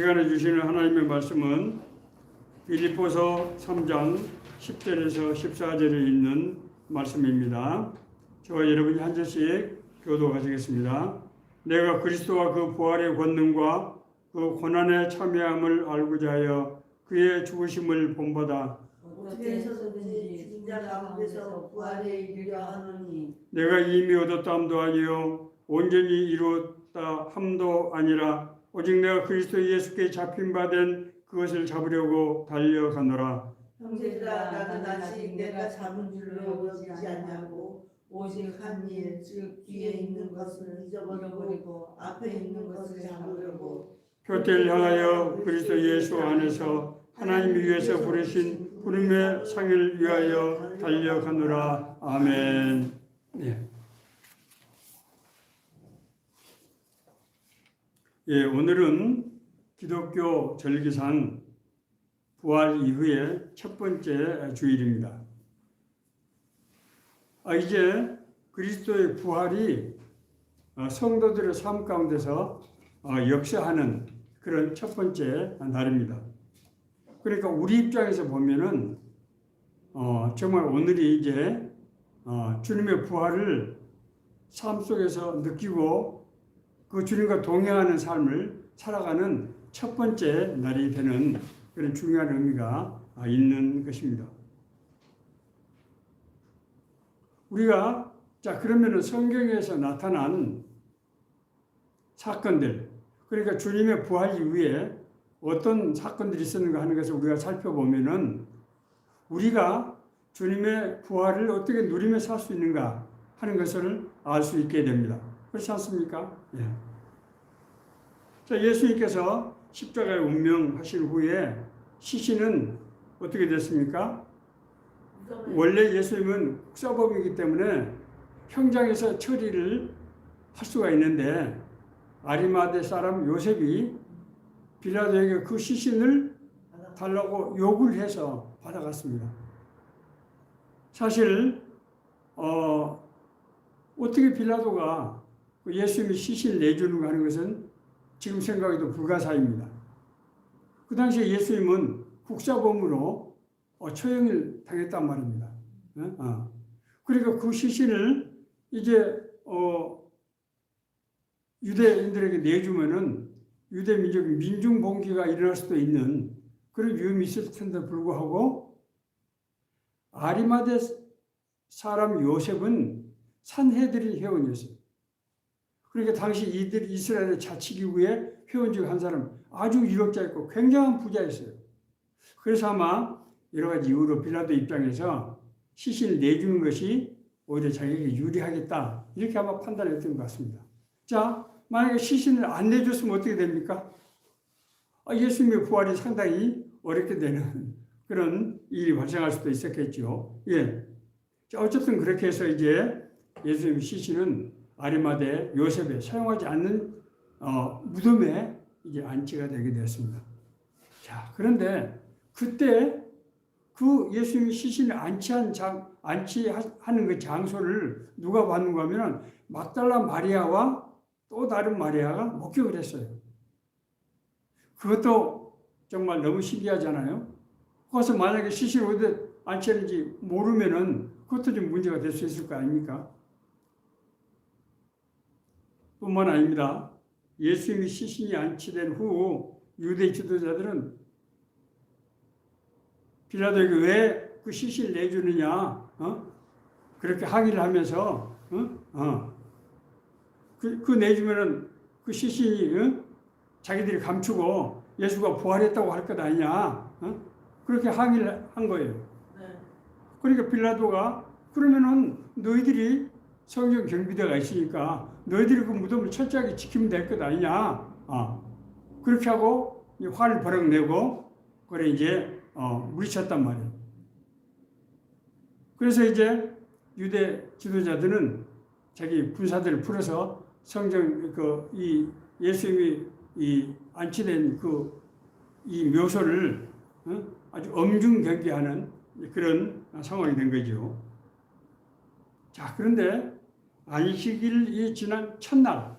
시간에 주시는 하나님의 말씀은 빌립보서 3장 10절에서 14절에 있는 말씀입니다. 저와 여러분이 한 절씩 교독하시겠습니다. 내가 그리스도와 그 부활의 권능과 그 고난의 참여함을 알고자 하여 그의 죽으심을 본받아 어떻게 해서든지 죽은 자 가운데서 부활에 이르려 하노니 내가 이미 얻었다함도 아니요 온전히 이루었다 함도 아니라 오직 내가 그리스도 예수께 잡힌 바 된 그것을 잡으려고 달려가노라. 형제들아 나도 다시 내가 잡은 줄로 여기지 않냐고 오직 한 일 즉 뒤에 있는 것을 잊어버리고 앞에 있는 것을 잡으려고 표대를 향하여 그리스도 예수 안에서 하나님 위에서 부르신 부름의 상을 위하여 달려가노라. 아멘. 네. 예, 오늘은 기독교 절기상 부활 이후의 첫 번째 주일입니다. 이제 그리스도의 부활이 성도들의 삶 가운데서 역사하는 그런 첫 번째 날입니다. 그러니까 우리 입장에서 보면은 정말 오늘이 이제 주님의 부활을 삶 속에서 느끼고 그 주님과 동행하는 삶을 살아가는 첫 번째 날이 되는 그런 중요한 의미가 있는 것입니다. 우리가 그러면은 성경에서 나타난 사건들, 그러니까 주님의 부활 이후에 어떤 사건들이 있었는가 하는 것을 우리가 살펴보면은 우리가 주님의 부활을 어떻게 누리며 살 수 있는가 하는 것을 알 수 있게 됩니다. 그렇지 않습니까? 예. 자, 예수님께서 십자가에 운명하신 후에 시신은 어떻게 됐습니까? 원래 예수님은 국사범이기 때문에 형장에서 처리를 할 수가 있는데 아리마대 사람 요셉이 빌라도에게 그 시신을 달라고 요구를 해서 받아갔습니다. 사실 어떻게 빌라도가 예수님이 시신을 내주는가 하는 것은 지금 생각해도 불가사의입니다. 그 당시에 예수님은 국사범으로 처형을 당했단 말입니다. 그러니까 그 시신을 이제 유대인들에게 내주면은 유대 민족의 민중봉기가 일어날 수도 있는 그런 위험이 있을 텐데 불구하고 아리마대 사람 요셉은 산헤드린 회원이었어요. 그러니까 당시 이들 이스라엘의 자치기구의 회원 중 한 사람, 아주 유력자였고 굉장한 부자였어요. 그래서 아마 여러 가지 이유로 빌라도 입장에서 시신을 내주는 것이 오히려 자기에게 유리하겠다 이렇게 아마 판단했던 것 같습니다. 자, 만약에 시신을 안 내줬으면 어떻게 됩니까? 예수님의 부활이 상당히 어렵게 되는 그런 일이 발생할 수도 있었겠죠. 예. 자, 어쨌든 그렇게 해서 이제 예수님의 시신은 아리마대 요셉에 사용하지 않는 무덤에 이제 안치가 되게 되었습니다. 자, 그런데 그때 그 예수님이 시신을 안치하는 그 장소를 누가 봤는가 하면은 막달라 마리아와 또 다른 마리아가 목격을 했어요. 그것도 정말 너무 신기하잖아요. 거기서 만약에 시신을 어디에 안치했는지 모르면은 그것도 좀 문제가 될 수 있을 거 아닙니까? 뿐만 아닙니다. 예수님이 시신이 안치된 후 유대 지도자들은 빌라도에게 왜 그 시신을 내주느냐, 그렇게 항의를 하면서, 그 내주면은 그 시신이, 자기들이 감추고 예수가 부활했다고 할 것 아니냐, 그렇게 항의를 한 거예요. 네. 그러니까 빌라도가 그러면은 너희들이 성전 경비대가 있으니까 너희들이 그 무덤을 철저하게 지키면 될 것 아니냐, 그렇게 하고 화를 버럭 내고 그래 이제 물리쳤단 말이에요. 그래서 이제 유대 지도자들은 자기 군사들을 풀어서 성전 이 예수님이 이 안치된 이 묘소를 아주 엄중 경계하는 그런 상황이 된 거죠. 자, 그런데 안식일이 지난 첫날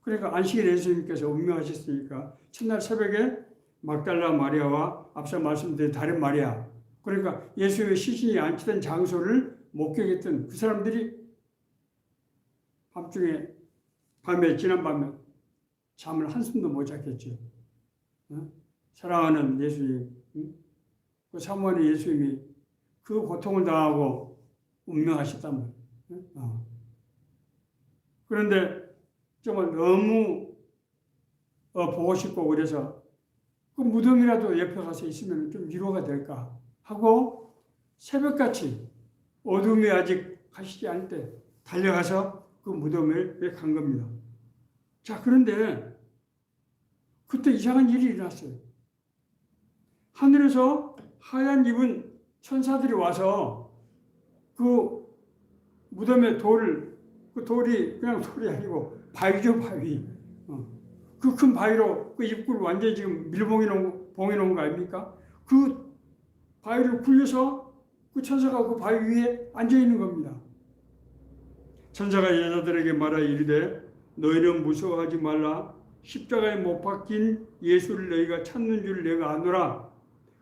그러니까 안식일 예수님께서 운명하셨으니까 첫날 새벽에 막달라 마리아와 앞서 말씀드린 다른 마리아, 그러니까 예수의 시신이 안치된 장소를 목격했던 그 사람들이 지난 밤에 잠을 한숨도 못 잤겠죠. 사랑하는 예수님, 그 사모하는 예수님이 그 고통을 당하고 운명하셨단 말이에요. 그런데 정말 너무 보고 싶고 그래서 그 무덤이라도 옆에 가서 있으면 좀 위로가 될까 하고 새벽같이 어둠이 아직 가시지 않을 때 달려가서 그 무덤에 간 겁니다. 자, 그런데 그때 이상한 일이 일어났어요. 하늘에서 하얀 입은 천사들이 와서 그 무덤의 그 돌이 그냥 돌이 아니고 바위죠, 바위. 그 큰 바위로 그 입구를 완전히 지금 봉해 놓은 거 아닙니까? 그 바위를 굴려서 그 천사가 그 바위 위에 앉아 있는 겁니다. 천사가 여자들에게 말하여 이르되 너희는 무서워하지 말라. 십자가에 못 박힌 예수를 너희가 찾는 줄 내가 아노라.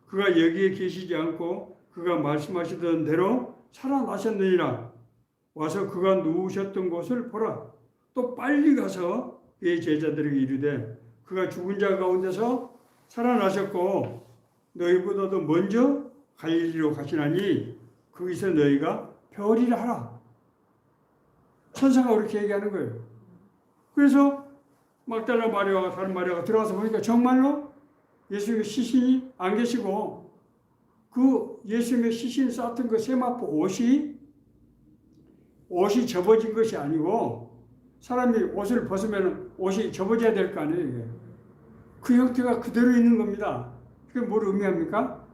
그가 여기에 계시지 않고 그가 말씀하시던 대로 살아나셨느니라. 와서 그가 누우셨던 곳을 보라. 또 빨리 가서 그의 제자들에게 이르되 그가 죽은 자 가운데서 살아나셨고 너희보다도 먼저 갈릴리로 가시나니 거기서 너희가 벼리라 하라. 천사가 그렇게 얘기하는 거예요. 그래서 막달라 마리아와 다른 마리아가 들어가서 보니까 정말로 예수님의 시신이 안 계시고 그 예수님의 시신을 쌌던 그 세마포 옷이 접어진 것이 아니고 사람이 옷을 벗으면 옷이 접어져야 될 거 아니에요. 이게. 그 형태가 그대로 있는 겁니다. 그게 뭘 의미합니까?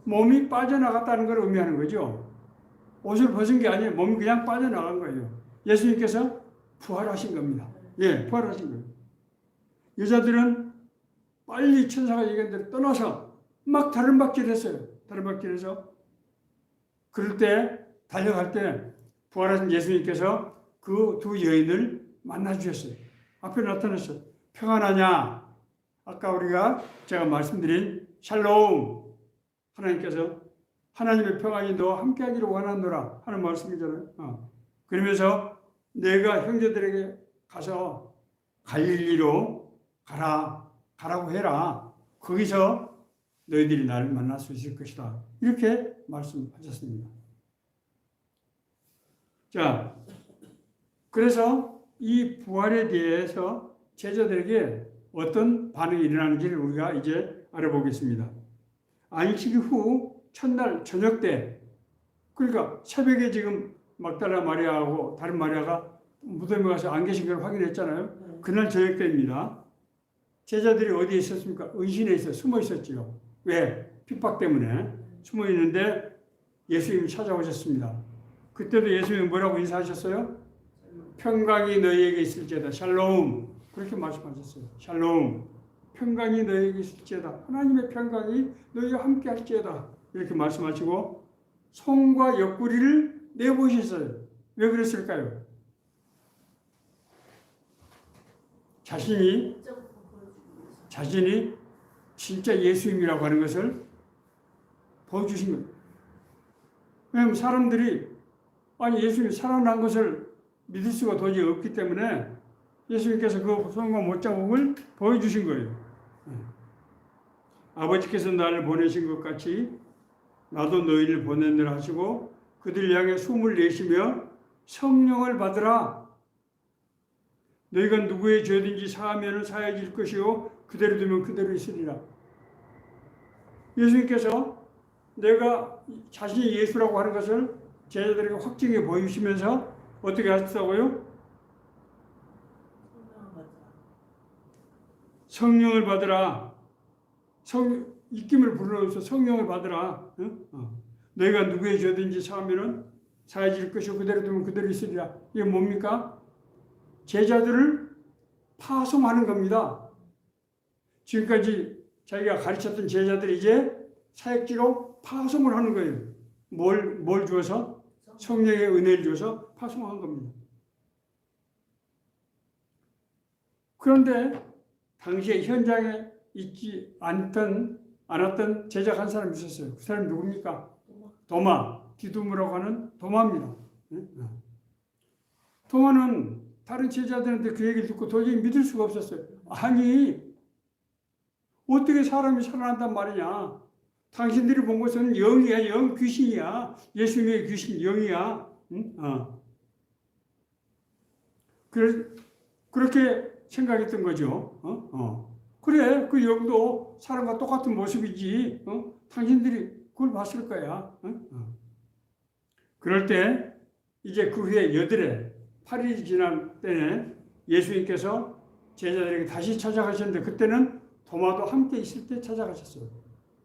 몸이 빠져나갔다는 걸 의미하는 거죠. 옷을 벗은 게 아니에요. 몸이 그냥 빠져나간 거예요. 예수님께서 부활하신 겁니다. 예, 부활하신 거예요. 여자들은 빨리 천사가 얘기한 대로 떠나서 막 다른박질했어요. 다른박질해서 그럴 때 달려갈 때 부활하신 예수님께서 그 두 여인을 만나 주셨어요. 앞에 나타났어요. 평안하냐? 아까 제가 말씀드린 샬롬. 하나님께서 하나님의 평안이 너와 함께하기를 원하노라 하는 말씀이잖아요. 그러면서 내가 형제들에게 가서 갈릴리로 가라고 해라. 거기서 너희들이 나를 만날 수 있을 것이다. 이렇게 말씀하셨습니다. 자, 그래서 이 부활에 대해서 제자들에게 어떤 반응이 일어나는지를 우리가 이제 알아보겠습니다. 안식 후 첫날 저녁 때, 그러니까 새벽에 지금 막달라 마리아하고 다른 마리아가 무덤에 가서 안 계신 걸 확인했잖아요. 그날 저녁 때입니다. 제자들이 어디에 있었습니까? 은신에 숨어 있었지요. 왜? 핍박 때문에 숨어 있는데 예수님이 찾아오셨습니다. 그때도 예수님이 뭐라고 인사하셨어요? 평강이 너희에게 있을지어다. 샬롬. 그렇게 말씀하셨어요. 샬롬. 평강이 너희에게 있을지어다. 하나님의 평강이 너희와 함께 할지어다. 이렇게 말씀하시고 손과 옆구리를 내보셨어요. 왜 그랬을까요? 자신이 진짜 예수님이라고 하는 것을 보여주신 거예요. 왜냐하면 사람들이 예수님이 살아난 것을 믿을 수가 도저히 없기 때문에 예수님께서 그 손과 못자국을 보여주신 거예요. 아버지께서 나를 보내신 것 같이 나도 너희를 보내느라 하시고 그들 향해 숨을 내쉬며 성령을 받으라. 너희가 누구의 죄든지 사하면 사해질 것이요 그대로 두면 그대로 있으리라. 예수님께서 내가 자신이 예수라고 하는 것을 제자들에게 확증해 보이시면서 어떻게 하셨다고요? 성령을 받으라. 입김을 불러서 성령을 받으라. 너희가 누구의 죄든지 사하면 사해질 것이요 그대로 두면 그대로 있으리라. 이게 뭡니까? 제자들을 파송하는 겁니다. 지금까지 자기가 가르쳤던 제자들이 이제 사역지로 파송을 하는 거예요. 뭘 주어서? 성령의 은혜를 주어서 파송한 겁니다. 그런데 당시에 현장에 있지 않았던 제자 한 사람이 있었어요. 그 사람이 누굽니까? 도마, 디두므라고 하는 도마입니다. 도마는 다른 제자들한테 그 얘기를 듣고 도저히 믿을 수가 없었어요. 아니, 어떻게 사람이 살아난단 말이냐? 당신들이 본 것은 영이야, 영, 귀신이야. 예수님의 귀신, 영이야. 그렇게 생각했던 거죠. 그래, 그 영도 사람과 똑같은 모습이지. 당신들이 그걸 봤을 거야. 그럴 때 이제 그 후에 8일이 지난 때에 예수님께서 제자들에게 다시 찾아가셨는데 그때는 도마도 함께 있을 때 찾아가셨어요.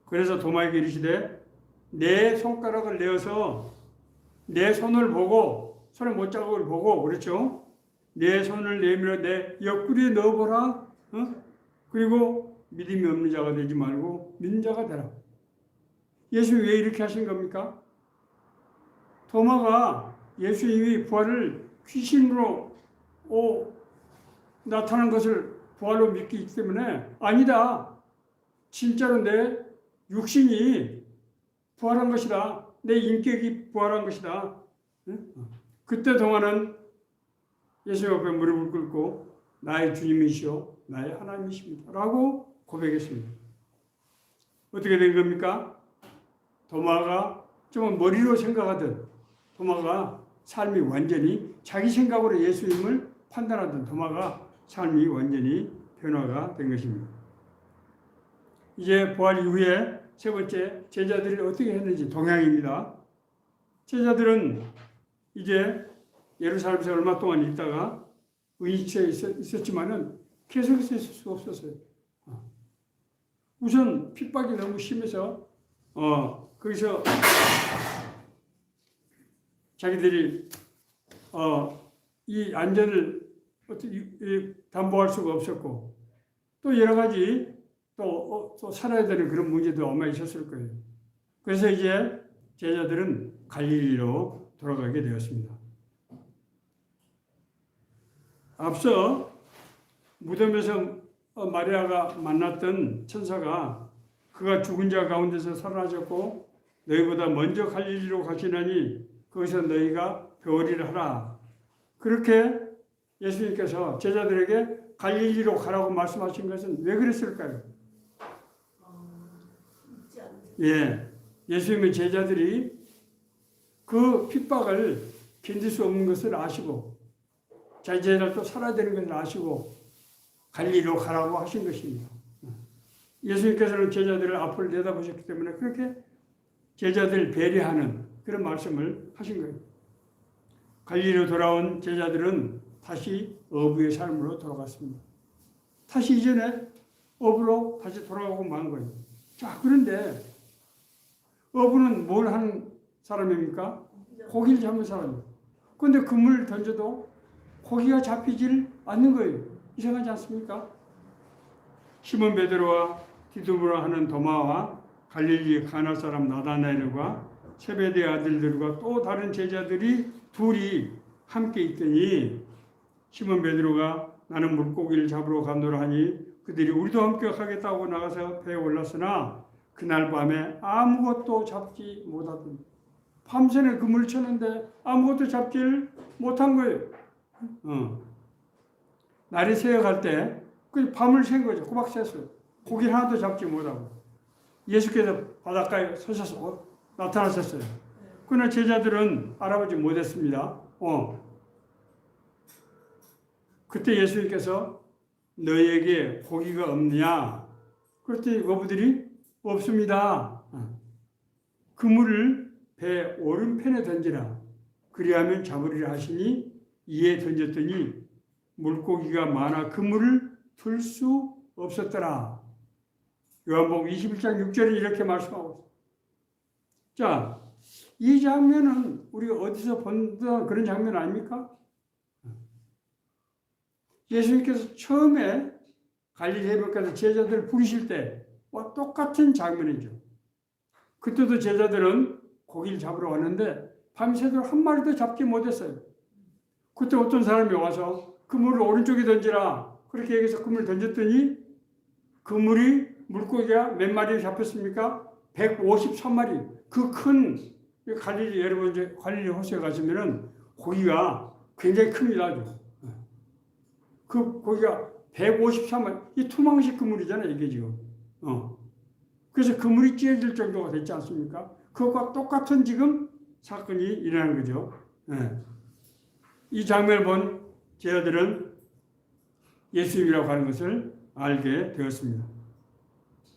그래서 도마에게 이르시되 내 손가락을 내어서 내 손을 보고 손의 못자국을 보고 그렇죠. 내 손을 내밀어 내 옆구리에 넣어보라. 그리고 믿음이 없는 자가 되지 말고 믿는 자가 되라. 예수님이 왜 이렇게 하신 겁니까? 도마가 예수님이 부활을 귀신으로 나타난 것을 부활로 믿기 때문에 아니다. 진짜로 내 육신이 부활한 것이다. 내 인격이 부활한 것이다. 그때 동안은 예수 앞에 무릎을 꿇고 나의 주님이시오 나의 하나님이십니다 라고 고백했습니다. 어떻게 된 겁니까? 도마가 좀 머리로 생각하던 도마가 삶이 완전히 자기 생각으로 예수님을 판단하던 도마가 삶이 완전히 변화가 된 것입니다. 이제 부활 이후에 세 번째 제자들이 어떻게 했는지 동향입니다. 제자들은 이제 예루살렘에서 얼마 동안 있다가 의인처에 있었지만은 계속해서 있을 수가 없었어요. 우선 핍박이 너무 심해서 거기서 자기들이 이 안전을 어떻게 담보할 수가 없었고 또 여러 가지 또 살아야 되는 그런 문제도 아마 있었을 거예요. 그래서 이제 제자들은 갈릴리로 돌아가게 되었습니다. 앞서 무덤에서 마리아가 만났던 천사가 그가 죽은 자 가운데서 살아나셨고 너희보다 먼저 갈릴리로 가시나니 거기서 너희가 배우리라 하라. 그렇게 예수님께서 제자들에게 갈릴리로 가라고 말씀하신 것은 왜 그랬을까요? 예, 예수님의 제자들이 그 핍박을 견딜 수 없는 것을 아시고 자기 제자들도 살아야 되는 것을 아시고 갈릴리로 가라고 하신 것입니다. 예수님께서는 제자들을 앞을 내다보셨기 때문에 그렇게 제자들을 배려하는 그런 말씀을 하신 거예요. 갈릴리로 돌아온 제자들은 다시 어부의 삶으로 돌아갔습니다. 다시 이전에 어부로 다시 돌아가고 만 거예요. 자, 그런데 어부는 뭘 하는 사람입니까? 고기를 잡는 사람이에요. 그런데 그물을 던져도 고기가 잡히질 않는 거예요. 이상하지 않습니까? 시몬 베드로와 디두므라 하는 도마와 갈릴리 가나 사람 나다나엘과 세베대 아들들과 또 다른 제자들이 둘이 함께 있더니 시몬 베드로가 나는 물고기를 잡으러 가노라 하니 그들이 우리도 함께 가겠다고 나가서 배에 올랐으나 그날 밤에 아무것도 잡지 못하더니 밤새는 그물을 쳤는데 아무것도 잡지를 못한 거예요. 날이 새어갈 때 그 밤을 샌 거죠. 꼬박 샜어요. 고기를 하나도 잡지 못하고 예수께서 바닷가에 서셔서 나타나셨어요. 그러나 제자들은 알아보지 못했습니다. 그때 예수님께서 너희에게 고기가 없느냐? 그랬더니 어부들이 없습니다. 그물을 배 오른편에 던지라. 그리하면 잡으리라 하시니 이에 던졌더니 물고기가 많아 그물을 들 수 없었더라. 요한복음 21장 6절에 이렇게 말씀하고 있습니다. 자, 이 장면은 우리가 어디서 본 그런 장면 아닙니까? 예수님께서 처음에 갈릴리 해변가에서 제자들을 부르실 때와 똑같은 장면이죠. 그때도 제자들은 고기를 잡으러 왔는데 밤새도록 한 마리도 잡지 못했어요. 그때 어떤 사람이 와서 그물을 오른쪽에 던지라. 그렇게 얘기해서 그물을 던졌더니 그물이 물고기가 몇 마리 잡혔습니까? 153마리. 그 큰 갈릴리, 여러분 이제 갈릴리 호수에 가시면은 고기가 굉장히 큽니다. 아주. 그 고기가 153마리. 이 투망식 그물이잖아요, 이게 지금. 그래서 그물이 찢어질 정도가 됐지 않습니까? 그것과 똑같은 지금 사건이 일어난 거죠. 이 장면을 본 제자들은 예수님이라고 하는 것을 알게 되었습니다.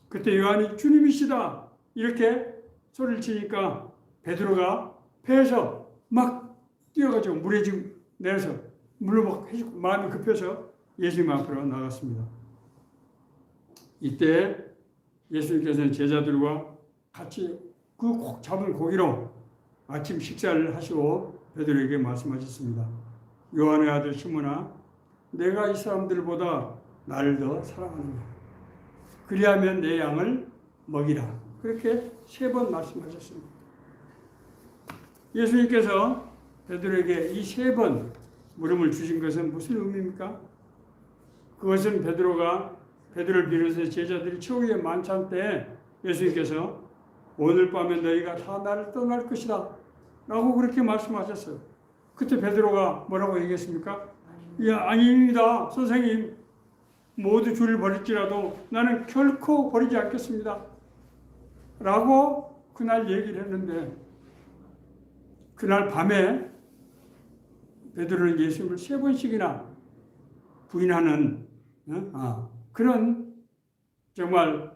그때 요한이 주님이시다 이렇게 소리를 치니까 베드로가 배에서 막 뛰어가지고 물에 지금 내려서 물로 막 해주고 마음이 급해서 예수님 앞으로 나갔습니다. 이때 예수님께서는 제자들과 같이 그 꼭 잡은 고기로 아침 식사를 하시고 베드로에게 말씀하셨습니다. 요한의 아들 시몬아, 내가 이 사람들보다 나를 더 사랑하는가? 그리하면 내 양을 먹이라. 그렇게 3번 말씀하셨습니다. 예수님께서 베드로에게 이 3번 물음을 주신 것은 무슨 의미입니까? 그것은 베드로를 비롯해서 제자들이 최후의 만찬 때 예수님께서 오늘 밤에 너희가 다 나를 떠날 것이다 라고 그렇게 말씀하셨어요. 그때 베드로가 뭐라고 얘기했습니까? 아닙니다 선생님, 모두 주를 버릴지라도 나는 결코 버리지 않겠습니다 라고 그날 얘기를 했는데, 그날 밤에 베드로는 예수님을 3번씩이나 부인하는 그런 정말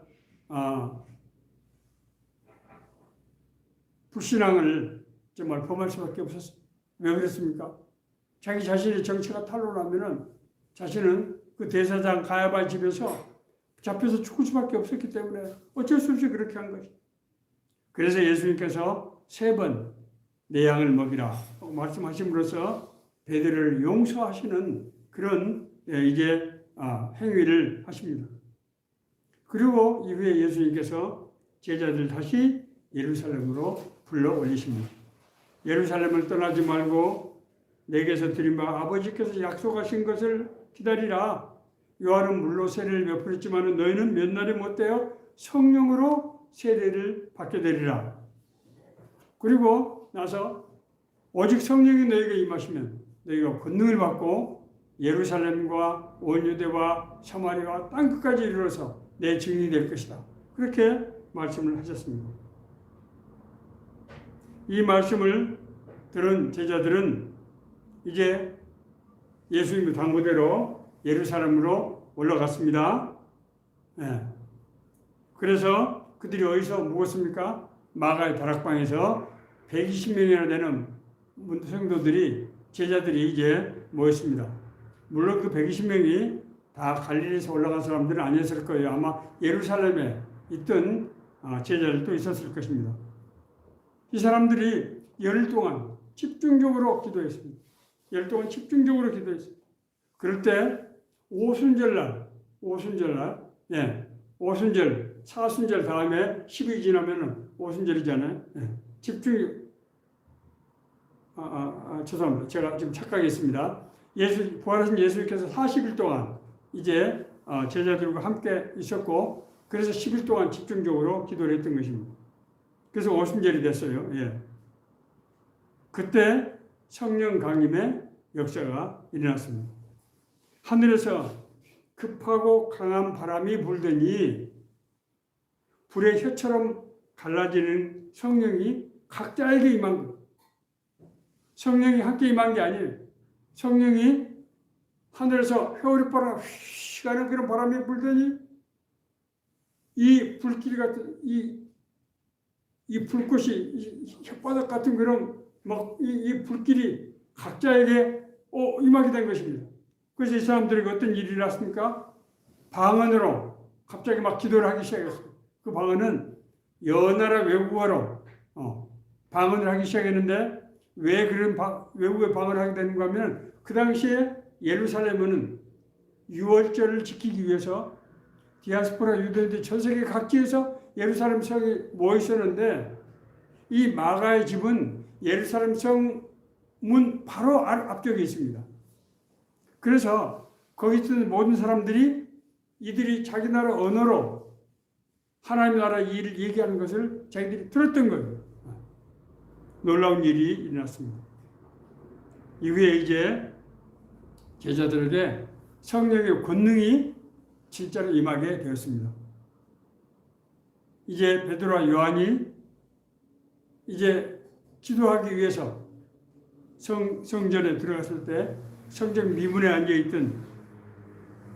불신앙을 정말 범할 수밖에 없었어요. 왜 그랬습니까? 자기 자신의 정체가 탄로나면은 자신은 그 대사장 가야바 집에서 잡혀서 죽을 수밖에 없었기 때문에 어쩔 수 없이 그렇게 한 거죠. 그래서 예수님께서 3번 내 양을 먹이라 말씀하심으로써 베드로를 용서하시는 그런 이제 행위를 하십니다. 그리고 이후에 예수님께서 제자들 다시 예루살렘으로 불러 올리십니다. 예루살렘을 떠나지 말고 내게서 드린 바 아버지께서 약속하신 것을 기다리라. 요한은 물로 세례를 베풀었지만 너희는 몇 날이 못되어 성령으로 세례를 받게 되리라. 그리고 나서 오직 성령이 너희에게 임하시면 너희가 권능을 받고 예루살렘과 온 유대와 사마리아와 땅끝까지 이르러서 내 증인이 될 것이다. 그렇게 말씀을 하셨습니다. 이 말씀을 들은 제자들은 이제 예수님의 당부대로 예루살렘으로 올라갔습니다. 그래서 그들이 어디서 묵었습니까? 마가의 다락방에서 120명이나 되는 성도들이, 제자들이 이제 모였습니다. 물론 그 120명이 다 갈릴리에서 올라간 사람들은 아니었을 거예요. 아마 예루살렘에 있던 제자들도 있었을 것입니다. 이 사람들이 열흘 동안 집중적으로 기도했습니다. 열흘 동안 집중적으로 기도했습니다. 그럴 때 오순절, 사순절 다음에 10일 지나면은 오순절이잖아요. 죄송합니다. 제가 지금 착각했습니다. 부활하신 예수님께서 40일 동안 이제 제자들과 함께 있었고, 그래서 10일 동안 집중적으로 기도를 했던 것입니다. 그래서 오순절이 됐어요. 그때 성령 강림의 역사가 일어났습니다. 하늘에서 급하고 강한 바람이 불더니 불의 혀처럼 갈라지는 성령이 각자에게 임한 것. 성령이 함께 임한 게 아니에요. 성령이 하늘에서 회오리바람 휘 가는 그런 바람이 불더니 이 불길 같은 이 불꽃이 혓바닥 같은 그런 막 이 불길이 각자에게 임하게 된 것입니다. 그래서 이 사람들에게 어떤 일이 일어났습니까? 방언으로 갑자기 막 기도를 하기 시작했어요. 그 방언은 연나라 외국어로 방언을 하기 시작했는데, 왜 그런 외국의 방언을 하게 되는가 하면, 그 당시에 예루살렘은 유월절을 지키기 위해서 디아스포라 유대인들이 전 세계 각지에서 예루살렘 성에 모여 있었는데, 이 마가의 집은 예루살렘 성 문 바로 앞쪽에 있습니다. 그래서 거기 있던 모든 사람들이 이들이 자기 나라 언어로 하나님 나라 일을 얘기하는 것을 자기들이 들었던 거예요. 놀라운 일이 일어났습니다. 이후에 이제 제자들에게 성령의 권능이 진짜로 임하게 되었습니다. 이제 베드로와 요한이 이제 기도하기 위해서 성전에 들어갔을 때 성전 미문에 앉아있던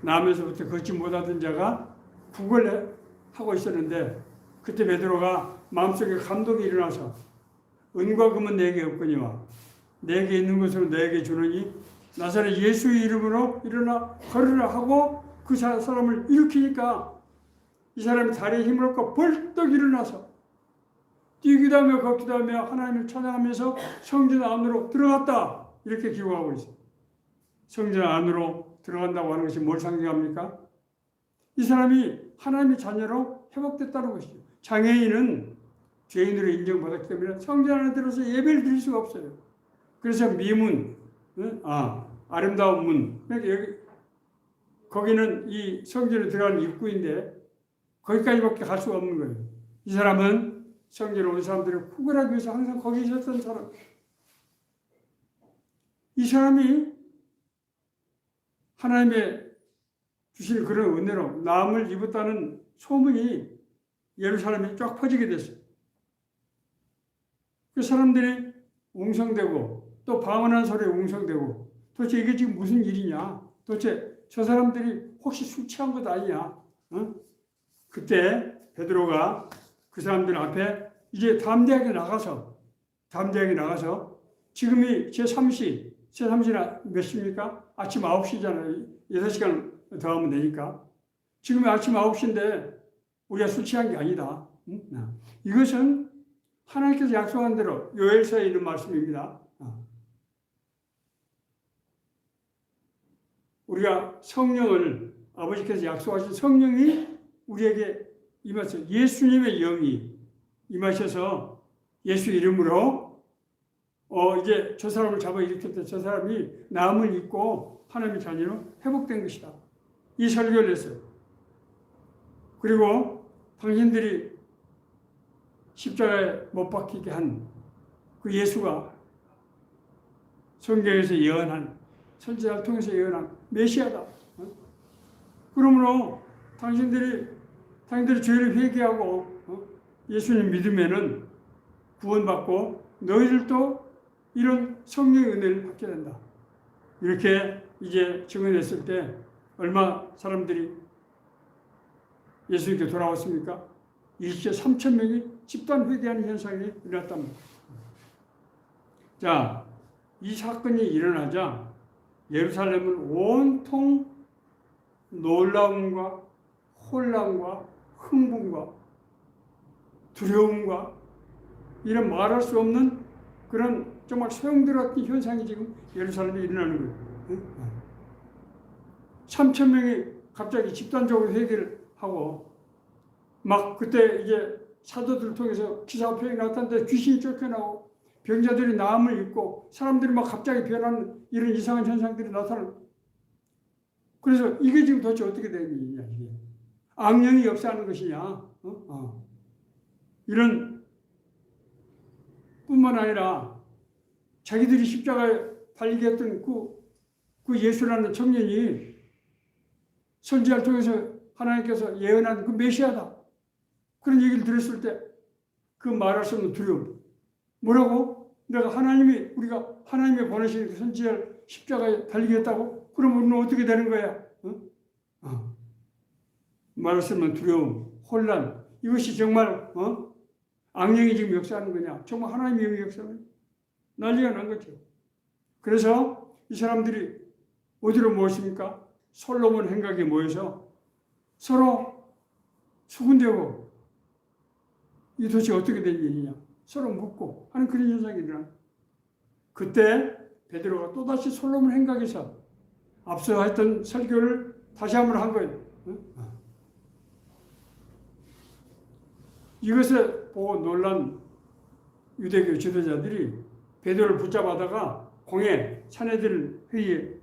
남에서부터 걷지 못하던 자가 구걸을 하고 있었는데 그때 베드로가 마음속에 감동이 일어나서 은과 금은 내게 없거니와 내게 있는 것으로 내게 주느니 나사렛 예수의 이름으로 일어나 걸으라 하고 그 사람을 일으키니까 이 사람이 다리에 힘을 얻고 벌떡 일어나서 뛰기도 하며 걷기도 하며 하나님을 찬양하면서 성전 안으로 들어갔다. 이렇게 기록하고 있어요. 성전 안으로 들어간다고 하는 것이 뭘 상징합니까? 이 사람이 하나님의 자녀로 회복됐다는 것이죠. 장애인은 죄인으로 인정받았기 때문에 성전 안에 들어서 예배를 드릴 수가 없어요. 그래서 미문, 아름다운 문, 여기, 거기는 이 성전에 들어가는 입구인데 거기까지밖에 갈 수가 없는 거예요. 이 사람은 성전에 온 사람들을 구걸하기 위해서 항상 거기 있었던 사람. 이 사람이 하나님의 주신 그런 은혜로 나음을 입었다는 소문이 예루살렘에 쫙 퍼지게 됐어요. 그 사람들이 웅성되고 또 방언한 소리에 웅성되고 도대체 이게 지금 무슨 일이냐? 도대체 저 사람들이 혹시 술 취한 것 아니냐? 그때 베드로가 그 사람들 앞에 이제 담대하게 나가서 지금이 제3시 몇 시입니까? 아침 9시잖아요. 6시간 더 하면 되니까. 지금이 아침 9시인데 우리가 술 취한 게 아니다. 이것은 하나님께서 약속한 대로 요엘서에 있는 말씀입니다. 우리가 성령을 아버지께서 약속하신 성령이 우리에게 임하셔서 예수님의 영이 임하셔서 예수 이름으로 이제 저 사람을 잡아 일으켰다. 저 사람이 나음을 입고 하나님의 자녀로 회복된 것이다. 이 설교를 했어요. 그리고 당신들이 십자가에 못 박히게 한 그 예수가 성경에서 예언한 선지자를 통해서 예언한 메시아다. 그러므로 당신들이 죄를 회개하고 예수님 믿으면은 구원받고 너희들도 이런 성령의 은혜를 받게 된다. 이렇게 이제 증언했을 때 얼마 사람들이 예수님께 돌아왔습니까? 일시에 3,000명이 집단 회개하는 현상이 일어났답니다. 자, 이 사건이 일어나자 예루살렘은 온통 놀라움과 혼란과 흥분과 두려움과 이런 말할 수 없는 그런 정말 소용돌이 같은 현상이 지금 예루살렘에 일어나는 거예요. 3,000명이 갑자기 집단적으로 회개를 하고 막 그때 이제 사도들을 통해서 기사와 표현이 나타났는데 귀신이 쫓겨나고 병자들이 나음을 입고 사람들이 막 갑자기 변하는 이런 이상한 현상들이 나타나는. 그래서 이게 지금 도대체 어떻게 된 일이냐, 이게. 악령이 역사하는 것이냐. 이런 뿐만 아니라 자기들이 십자가에 달리게 했던 그 예수라는 청년이 선지자를 통해서 하나님께서 예언한 그 메시아다. 그런 얘기를 들었을 때 그 말할 수 없는 두려움. 뭐라고? 우리가 하나님의 보내신 그 선지자를 십자가에 달리게 했다고? 그럼 우리는 어떻게 되는 거야? 말할 수 없는 두려움, 혼란. 이것이 정말 악령이 지금 역사하는 거냐? 정말 하나님의 영이 역사하는 거냐? 난리가 난 거죠. 그래서 이 사람들이 어디로 모였습니까? 솔로몬 행각에 모여서 서로 수군대고 이 도대체 어떻게 된 일이냐? 서로 묻고 하는 그런 현상이 일어나. 그때 베드로가 또다시 솔로몬 행각에서 앞서 했던 설교를 다시 한번 한 거예요. 이것을 보고 놀란 유대교 지도자들이 베드로를 붙잡아다가 공회 사내들 회의에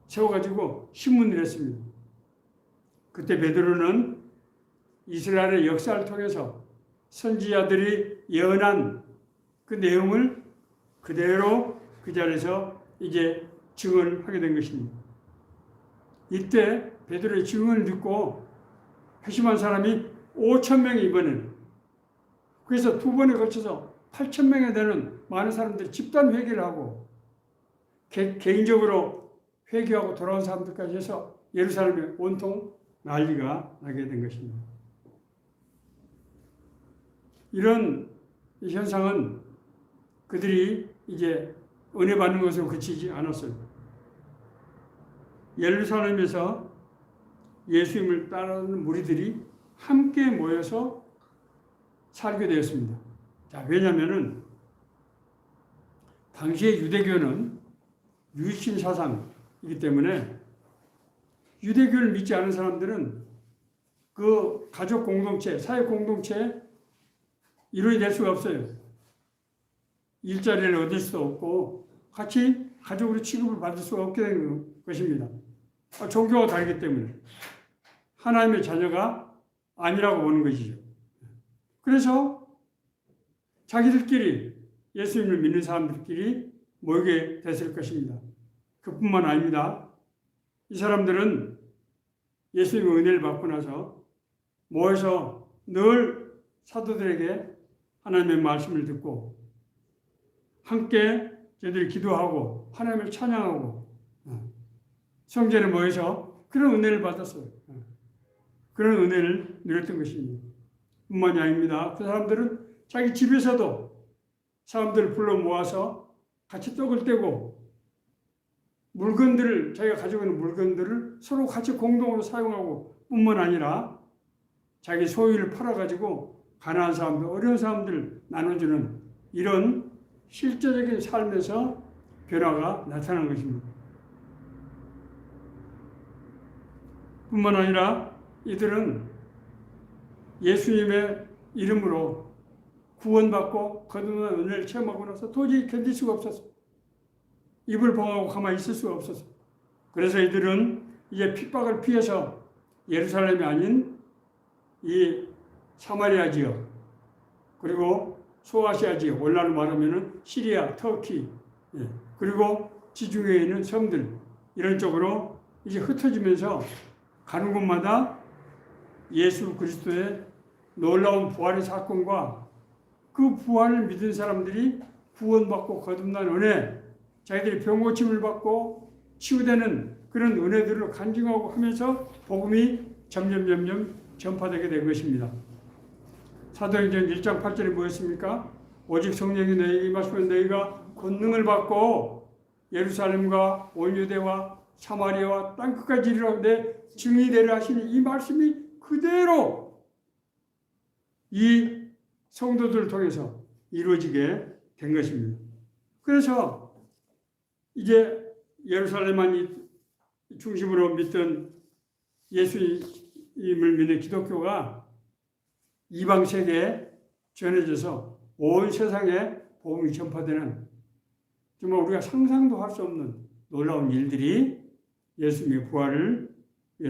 세워가지고 신문을 했습니다. 그때 베드로는 이스라엘의 역사를 통해서 선지자들이 예언한 그 내용을 그대로 그 자리에서 이제 증언을 하게 된 것입니다. 이때 베드로의 증언을 듣고 회심한 사람이 5,000명이 이번에는, 그래서 두 번에 걸쳐서 8,000명에 되는 많은 사람들이 집단 회개를 하고 개인적으로 회개하고 돌아온 사람들까지 해서 예루살렘에 온통 난리가 나게 된 것입니다. 이런 현상은 그들이 이제 은혜 받는 것으로 그치지 않았어요. 예루살렘에서 예수님을 따르는 무리들이 함께 모여서 살게 되었습니다. 자, 왜냐하면은 당시의 유대교는 유신 사상이기 때문에 유대교를 믿지 않은 사람들은 그 가족 공동체, 사회 공동체에 이루어질 수가 없어요. 일자리를 얻을 수도 없고 같이 가족으로 취급을 받을 수가 없게 된 것입니다. 종교가 다르기 때문에 하나님의 자녀가 아니라고 보는 것이죠. 그래서 자기들끼리 예수님을 믿는 사람들끼리 모이게 됐을 것입니다. 그뿐만 아닙니다. 이 사람들은 예수님의 은혜를 받고 나서 모여서 늘 사도들에게 하나님의 말씀을 듣고 함께 저희들이 기도하고 하나님을 찬양하고 성전에 모여서 그런 은혜를 받았어요. 그런 은혜를 누렸던 것입니다. 뿐만이 아닙니다. 그 사람들은 자기 집에서도 사람들을 불러 모아서 같이 떡을 떼고 물건들을, 자기가 가지고 있는 물건들을 서로 같이 공동으로 사용하고 뿐만 아니라 자기 소유를 팔아가지고 가난한 사람들, 어려운 사람들 나눠주는 이런 실제적인 삶에서 변화가 나타난 것입니다. 뿐만 아니라 이들은 예수님의 이름으로 구원받고 거듭난 은혜를 체험하고 나서 도저히 견딜 수가 없었어요. 입을 봉하고 가만히 있을 수가 없었어요. 그래서 이들은 이제 핍박을 피해서 예루살렘이 아닌 이 사마리아 지역, 그리고 소아시아 지역, 오늘날로 말하면 시리아, 터키, 그리고 지중해에 있는 섬들, 이런 쪽으로 이제 흩어지면서 가는 곳마다 예수 그리스도의 놀라운 부활의 사건과 그 부활을 믿은 사람들이 구원받고 거듭난 은혜, 자기들이 병고침을 받고 치유되는 그런 은혜들을 간증하고 하면서 복음이 점점 전파되게 된 것입니다. 사도행전 1장 8절에 뭐였습니까? 오직 성령이 너희에게 임하시면 너희가 권능을 받고 예루살렘과 온 유대와 사마리아와 땅끝까지 이르러 내 증인이 되려 하시니, 이 말씀이 그대로 이 성도들을 통해서 이루어지게 된 것입니다. 그래서 이제 예루살렘만 중심으로 믿던 예수님을 믿는 기독교가 이방 세계에 전해져서 온 세상에 복음이 전파되는, 정말 우리가 상상도 할 수 없는 놀라운 일들이 예수님의 부활을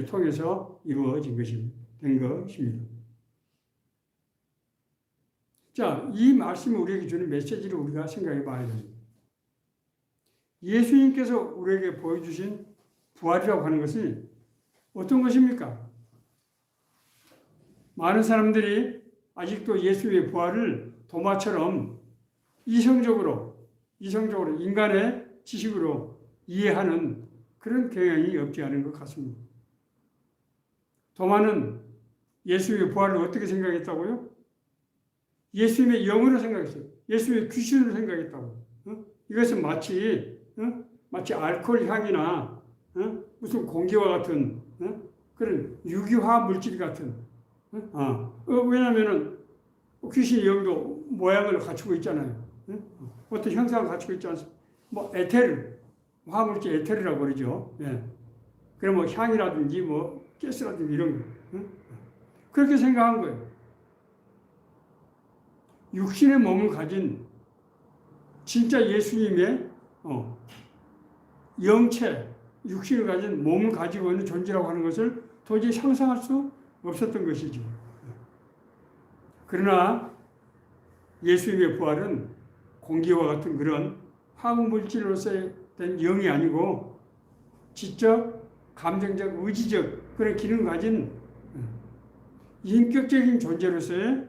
통해서 이루어진 된 것입니다. 자, 이 말씀이 우리에게 주는 메시지를 우리가 생각해 봐야 됩니다. 예수님께서 우리에게 보여주신 부활이라고 하는 것이 어떤 것입니까? 많은 사람들이 아직도 예수의 부활을 도마처럼 이성적으로 인간의 지식으로 이해하는 그런 경향이 없지 않은 것 같습니다. 도마는 예수의 부활을 어떻게 생각했다고요? 예수님의 영으로 생각했어요. 예수님의 귀신으로 생각했다고. 이것은 마치 알코올 향이나 무슨 공기와 같은 그런 유기화 물질 같은. 왜냐하면은 귀신의 영도 모양을 갖추고 있잖아요. 어떤 형상을 갖추고 있지 않습니까? 뭐 에테르, 화물질 에테르라고 그러죠. 예. 그럼 뭐 향이라든지 뭐 가스라든지 이런 거. 그렇게 생각한 거예요. 육신의 몸을 가진 진짜 예수님의 영체, 육신을 가진 몸을 가지고 있는 존재라고 하는 것을 도저히 상상할 수 없었던 것이죠. 그러나 예수님의 부활은 공기와 같은 그런 화학물질로서의 된 영이 아니고 지적, 감정적, 의지적 그런 기능을 가진 인격적인 존재로서의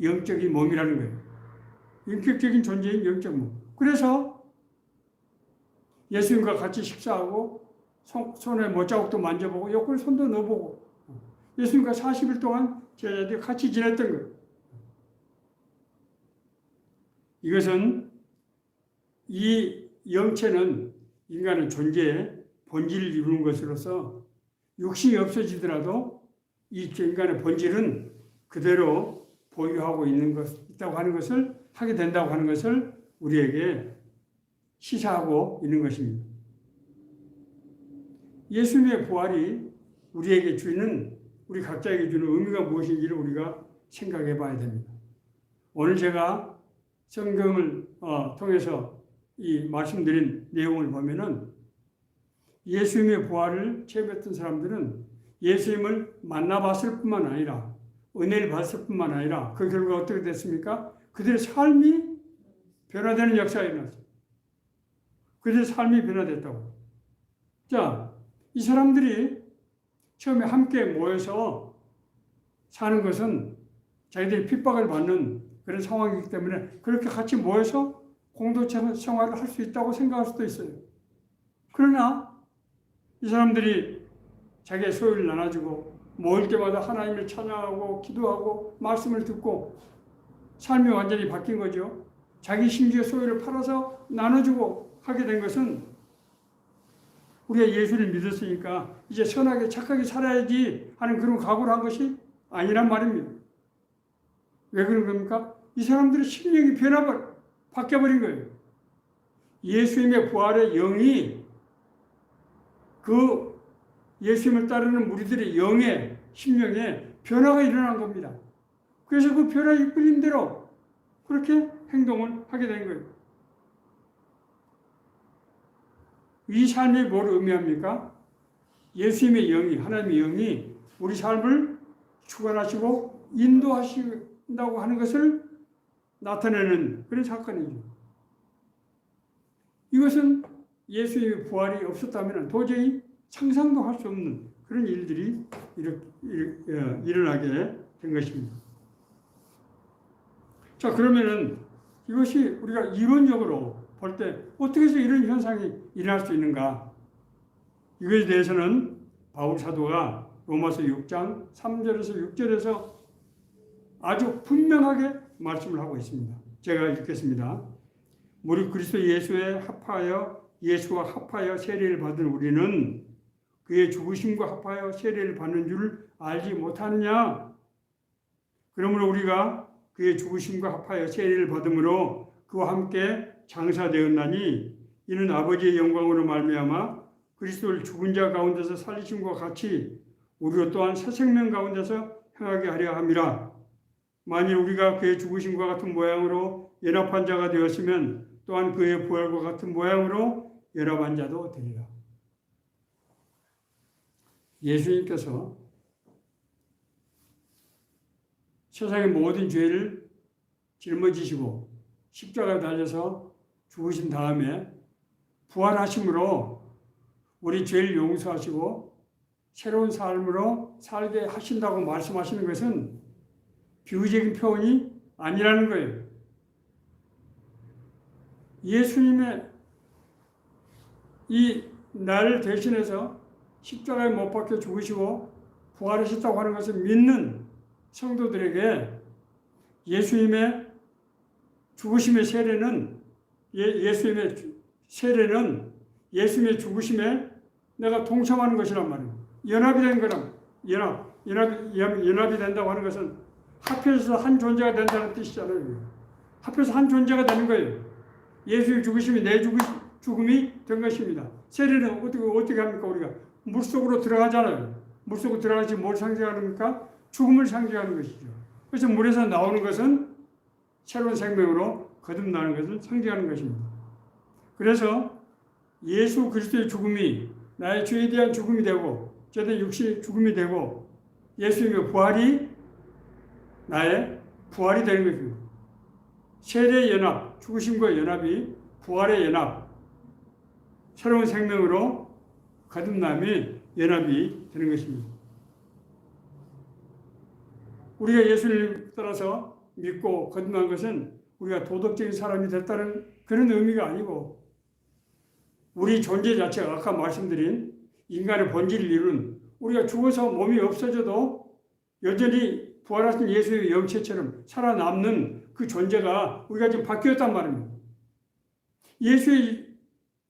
영적인 몸이라는 거예요. 인격적인 존재인 영적 몸. 그래서 예수님과 같이 식사하고 손에 못자국도 만져보고 옆구리 손도 넣어보고 예수님과 40일 동안 제자들이 같이 지냈던 거예요. 이것은 이 영체는 인간의 존재의 본질을 이루는 것으로서 육신이 없어지더라도 이 인간의 본질은 그대로 보유하고 있다고 하는 것을 하게 된다고 하는 것을 우리에게 시사하고 있는 것입니다. 예수님의 부활이 우리에게 주는 우리 각자에게 주는 의미가 무엇인지를 우리가 생각해 봐야 됩니다. 오늘 제가 성경을 통해서 이 말씀드린 내용을 보면은 예수님의 부활을 체험했던 사람들은 예수님을 만나봤을 뿐만 아니라 은혜를 받았을 뿐만 아니라 그 결과 어떻게 됐습니까? 그들의 삶이 변화되는 역사가 일어났어요. 그들의 삶이 변화됐다고. 자, 이 사람들이 처음에 함께 모여서 사는 것은 자기들이 핍박을 받는 그런 상황이기 때문에 그렇게 같이 모여서 공동체 생활을 할 수 있다고 생각할 수도 있어요. 그러나 이 사람들이 자기의 소유를 나눠주고 모일 때마다 하나님을 찬양하고 기도하고 말씀을 듣고 삶이 완전히 바뀐 거죠. 자기 심지어 소유를 팔아서 나눠주고 하게 된 것은 우리가 예수를 믿었으니까 이제 선하게 착하게 살아야지 하는 그런 각오를 한 것이 아니란 말입니다. 왜 그런 겁니까? 이 사람들의 심령이 바뀌어버린 거예요. 예수님의 부활의 영이 그 예수님을 따르는 무리들의 영의 심령에 변화가 일어난 겁니다. 그래서 그 변화 이끌림대로 그렇게 행동을 하게 된 거예요. 이 삶이 뭘 의미합니까? 예수님의 영이, 하나님의 영이 우리 삶을 주관하시고 인도하신다고 하는 것을 나타내는 그런 사건이죠. 이것은 예수님의 부활이 없었다면 도저히 상상도 할 수 없는 그런 일들이 일어나게 된 것입니다. 자, 그러면은 이것이 우리가 이론적으로 볼 때 어떻게 해서 이런 현상이 일어날 수 있는가? 이것에 대해서는 바울 사도가 로마서 6장 3절에서 6절에서 아주 분명하게 말씀을 하고 있습니다. 제가 읽겠습니다. 무릇 그리스도 예수와 합하여 세례를 받은 우리는 그의 죽으심과 합하여 세례를 받는 줄 알지 못하느냐? 그러므로 우리가 그의 죽으심과 합하여 세례를 받음으로 그와 함께 장사되었나니 이는 아버지의 영광으로 말미암아 그리스도를 죽은 자 가운데서 살리심과 같이 우리로 또한 새 생명 가운데서 행하게 하려 함이라. 만일 우리가 그의 죽으심과 같은 모양으로 연합한 자가 되었으면 또한 그의 부활과 같은 모양으로 연합한 자도 되리라. 예수님께서 세상의 모든 죄를 짊어지시고 십자가에 달려서 죽으신 다음에 부활하심으로 우리 죄를 용서하시고 새로운 삶으로 살게 하신다고 말씀하시는 것은 비유적인 표현이 아니라는 거예요. 예수님의 이 나를 대신해서 십자가에 못 박혀 죽으시고 부활하셨다고 하는 것을 믿는 성도들에게 예수님의 죽으심의 세례는 예수님의 세례는 예수님의 죽으심에 내가 동참하는 것이란 말이에요. 연합이 된 거란 연합이 된다고 하는 것은 합해서 한 존재가 된다는 뜻이잖아요. 합해서 한 존재가 되는 거예요. 예수의 죽으심이 내 죽음이 된 것입니다. 세례는 어떻게 합니까? 우리가 물속으로 들어가잖아요. 물속으로 들어가지 뭘 상징하는가? 죽음을 상징하는 것이죠. 그래서 물에서 나오는 것은 새로운 생명으로 거듭나는 것을 상징하는 것입니다. 그래서 예수 그리스도의 죽음이 나의 죄에 대한 죽음이 되고 죄된 육신의 죽음이 되고 예수님의 부활이 나의 부활이 되는 것입니다. 세례의 연합, 죽으심과 연합이 부활의 연합, 새로운 생명으로 거듭남의 연합이 되는 것입니다. 우리가 예수를 따라서 믿고 거듭난 것은 우리가 도덕적인 사람이 됐다는 그런 의미가 아니고 우리 존재 자체가 아까 말씀드린 인간의 본질을 이룬 우리가 죽어서 몸이 없어져도 여전히 부활하신 예수의 영체처럼 살아남는 그 존재가 우리가 지금 바뀌었단 말입니다. 예수의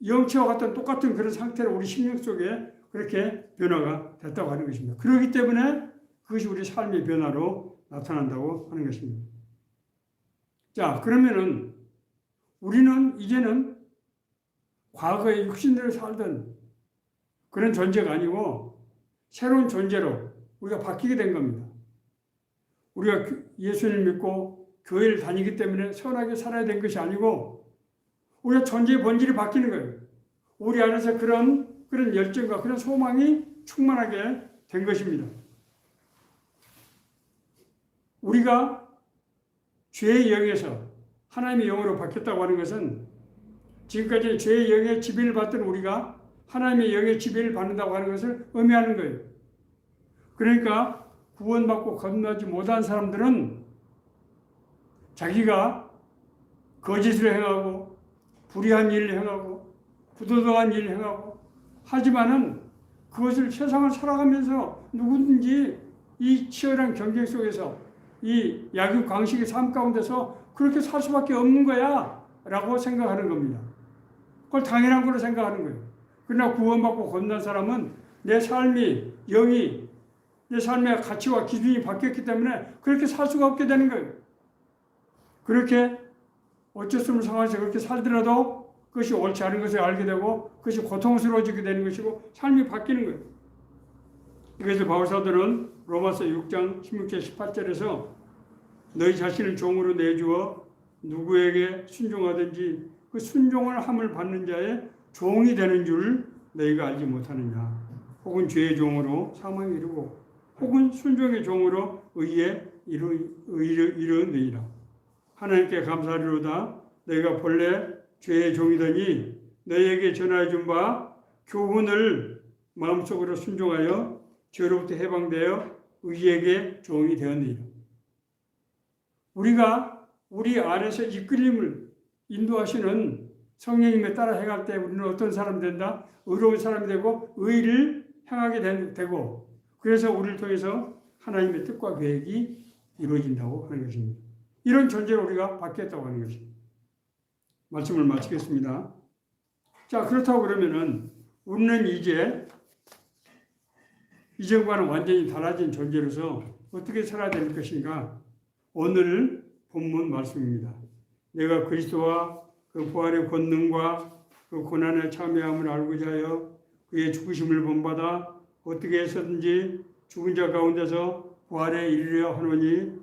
영체와 같은 똑같은 그런 상태로 우리 심령 속에 그렇게 변화가 됐다고 하는 것입니다. 그렇기 때문에 그것이 우리 삶의 변화로 나타난다고 하는 것입니다. 자, 그러면은 우리는 이제는 과거의 육신대로 살던 그런 존재가 아니고 새로운 존재로 우리가 바뀌게 된 겁니다. 우리가 예수님을 믿고 교회를 다니기 때문에 선하게 살아야 된 것이 아니고 우리가 존재의 본질이 바뀌는 거예요. 우리 안에서 그런 열정과 그런 소망이 충만하게 된 것입니다. 우리가 죄의 영에서 하나님의 영으로 바뀌었다고 하는 것은 지금까지 죄의 영의 지배를 받던 우리가 하나님의 영의 지배를 받는다고 하는 것을 의미하는 거예요. 그러니까 구원받고 거듭나지 못한 사람들은 자기가 거짓을 행하고 불의한 일을 행하고 부도덕한 일을 행하고 하지만은 그것을 세상을 살아가면서 누구든지 이 치열한 경쟁 속에서 이 약육 강식의 삶 가운데서 그렇게 살 수밖에 없는 거야 라고 생각하는 겁니다. 그걸 당연한 걸로 생각하는 거예요. 그러나 구원받고 거듭난 사람은 내 삶이 영이 내 삶의 가치와 기준이 바뀌었기 때문에 그렇게 살 수가 없게 되는 거예요. 그렇게 어쩔 수 없는 상황에서 그렇게 살더라도 그것이 옳지 않은 것을 알게 되고 그것이 고통스러워지게 되는 것이고 삶이 바뀌는 거예요. 그래서 바울사도는 로마서 6장 16절 18절에서 너희 자신을 종으로 내주어 누구에게 순종하든지 그 순종을 함을 받는 자의 종이 되는 줄 너희가 알지 못하느냐. 혹은 죄의 종으로 사망에 이르고 혹은 순종의 종으로 의에 이르느니라. 하나님께 감사하리로다. 너희가 본래 죄의 종이더니 너희에게 전하여 준 바 교훈을 마음속으로 순종하여 죄로부터 해방되어 의에게 종이 되었느니라. 우리가 우리 안에서 이끌림을 인도하시는 성령님에 따라 행할 때 우리는 어떤 사람이 된다? 의로운 사람이 되고 의를 행하게 되고 그래서 우리를 통해서 하나님의 뜻과 계획이 이루어진다고 하는 것입니다. 이런 존재로 우리가 바뀌었다고 하는 것입니다. 말씀을 마치겠습니다. 자, 그렇다고 그러면은 우리는 이제 이전과는 완전히 달라진 존재로서 어떻게 살아야 될 것인가? 오늘 본문 말씀입니다. 내가 그리스도와 그 부활의 권능과 그 고난의 참여함을 알고자 하여 그의 죽으심을 본받아 어떻게 해서든지 죽은 자 가운데서 부활에 이르려 하노니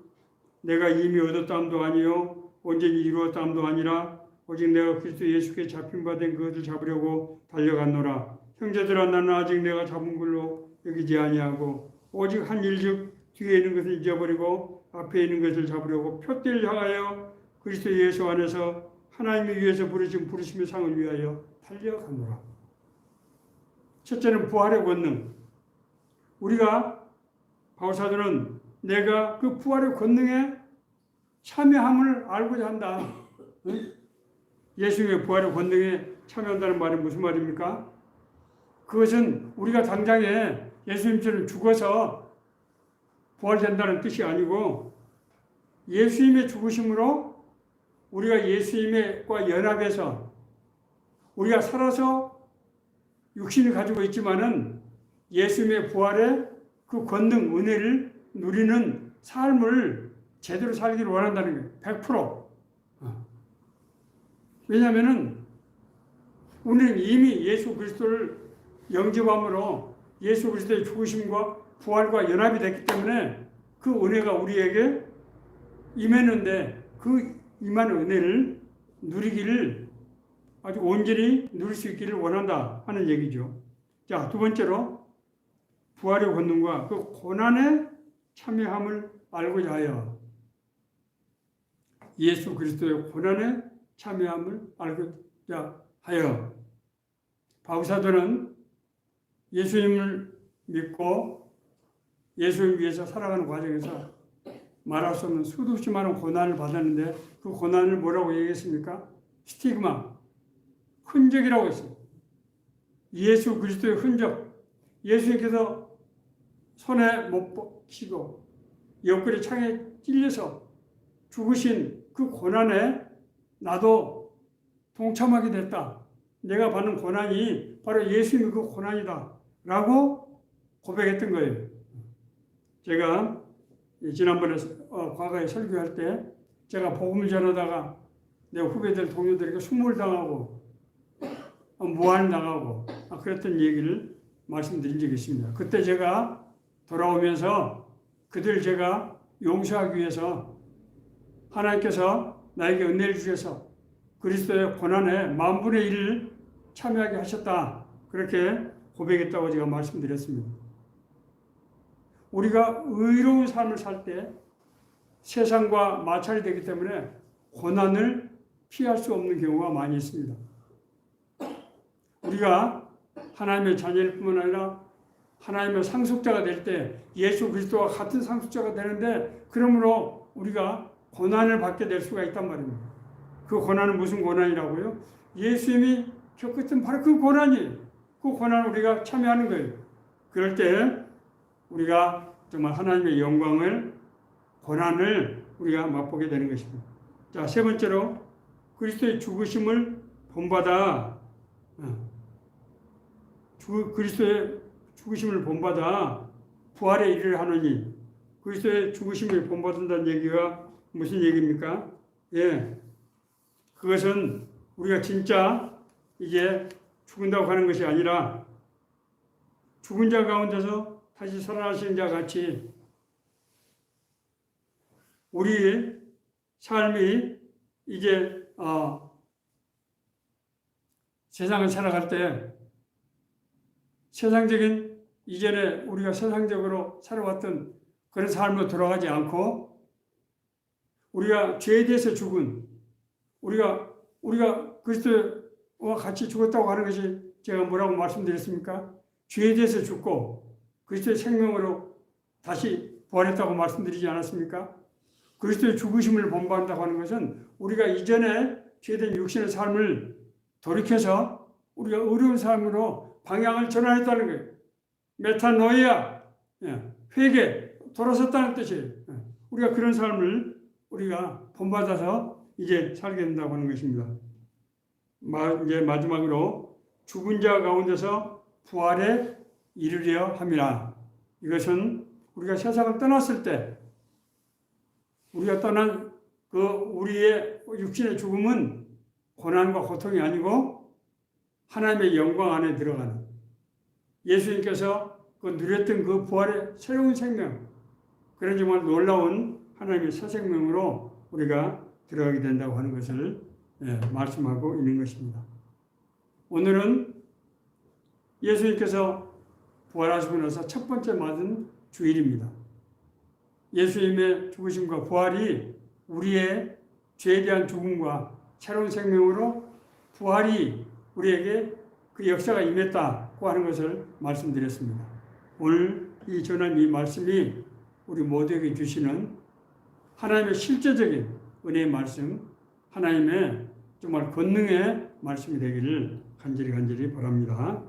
내가 이미 얻었다함도 아니요 온전히 이루었다함도 아니라 오직 내가 그리스도 예수께 잡힌 바 된 그것을 잡으려고 달려갔노라. 형제들아 나는 아직 내가 잡은 걸로 여기지 아니하고 오직 한 일즉 뒤에 있는 것을 잊어버리고 앞에 있는 것을 잡으려고 표대를 향하여 그리스도 예수 안에서 하나님이 위해서 부르신 부르심의 상을 위하여 달려가노라. 첫째는 부활의 권능. 우리가 바울사도는 내가 그 부활의 권능에 참여함을 알고자 한다. 예수님의 부활의 권능에 참여한다는 말이 무슨 말입니까? 그것은 우리가 당장에 예수님처럼 죽어서 부활된다는 뜻이 아니고 예수님의 죽으심으로 우리가 예수님과 연합해서 우리가 살아서 육신을 가지고 있지만은 예수님의 부활의 그 권능, 은혜를 누리는 삶을 제대로 살기를 원한다는 거예요. 100%. 왜냐하면은 우리는 이미 예수 그리스도를 영접함으로 예수 그리스도의 죽으심과 부활과 연합이 됐기 때문에 그 은혜가 우리에게 임했는데 그 임한 은혜를 누리기를 아주 온전히 누릴 수 있기를 원한다 하는 얘기죠. 자, 두 번째로 부활의 권능과 그 고난에 참여함을 알고자 하여 예수 그리스도의 고난에 참여함을 알고자 하여 바울사도는 예수님을 믿고 예수님을 위해서 살아가는 과정에서 말할 수 없는 수도 없이 많은 고난을 받았는데 그 고난을 뭐라고 얘기했습니까? 스티그마, 흔적이라고 했어요. 예수 그리스도의 흔적. 예수님께서 손에 못 박히고 옆구리 창에 찔려서 죽으신 그 고난에 나도 동참하게 됐다. 내가 받는 고난이 바로 예수님의 그 고난이다. 라고 고백했던 거예요. 제가 지난번에 과거에 설교할 때 제가 복음을 전하다가 내 후배들 동료들에게 수모를 당하고 무한당하고 그랬던 얘기를 말씀드린 적이 있습니다. 그때 제가 돌아오면서 그들 제가 용서하기 위해서 하나님께서 나에게 은혜를 주셔서 그리스도의 고난에 10,000분의 1을 참여하게 하셨다. 그렇게 고백했다고 제가 말씀드렸습니다. 우리가 의로운 삶을 살 때 세상과 마찰이 되기 때문에 고난을 피할 수 없는 경우가 많이 있습니다. 우리가 하나님의 자녀일 뿐만 아니라 하나님의 상속자가 될 때 예수 그리스도와 같은 상속자가 되는데 그러므로 우리가 고난을 받게 될 수가 있단 말입니다. 그 고난은 무슨 고난이라고요? 예수님이 겪었던 바로 그 고난이 그 고난을 우리가 참여하는 거예요. 그럴 때 우리가 정말 하나님의 영광을 고난을 우리가 맛보게 되는 것입니다. 자, 세 번째로 그리스도의 죽으심을 본받아 그리스도의 죽으심을 본받아 부활의 일을 하느니 그리스도의 죽으심을 본받는다는 얘기가 무슨 얘기입니까? 예, 그것은 우리가 진짜 이제 죽는다고 하는 것이 아니라 죽은 자 가운데서 다시 살아나신 자 같이 우리의 삶이 이제 세상을 살아갈 때 세상적인 이전에 우리가 세상적으로 살아왔던 그런 삶으로 돌아가지 않고 우리가 죄에 대해서 죽은 우리가 그리스도와 같이 죽었다고 하는 것이 제가 뭐라고 말씀드렸습니까? 죄에 대해서 죽고 그리스도의 생명으로 다시 부활했다고 말씀드리지 않았습니까? 그리스도의 죽으심을 본받는다고 하는 것은 우리가 이전에 죄된 육신의 삶을 돌이켜서 우리가 의로운 삶으로 방향을 전환했다는 거예요. 메타노이아, 회개, 돌아섰다는 뜻이에요. 우리가 그런 삶을 우리가 본받아서 이제 살게 된다고 하는 것입니다. 이제 마지막으로 죽은 자 가운데서 부활에 이르려 함이라. 이것은 우리가 세상을 떠났을 때 우리가 떠난 그 우리의 육신의 죽음은 고난과 고통이 아니고 하나님의 영광 안에 들어가는 예수님께서 그 누렸던 그 부활의 새로운 생명, 그런 정말 놀라운 하나님의 새 생명으로 우리가 들어가게 된다고 하는 것을 말씀하고 있는 것입니다. 오늘은 예수님께서 부활하시고 나서 첫 번째 맞은 주일입니다. 예수님의 죽으심과 부활이 우리의 죄에 대한 죽음과 새로운 생명으로 부활이 우리에게 그 역사가 임했다고 하는 것을 말씀드렸습니다. 오늘 이 전한 이 말씀이 우리 모두에게 주시는 하나님의 실제적인 은혜의 말씀, 하나님의 정말 권능의 말씀이 되기를 간절히 바랍니다.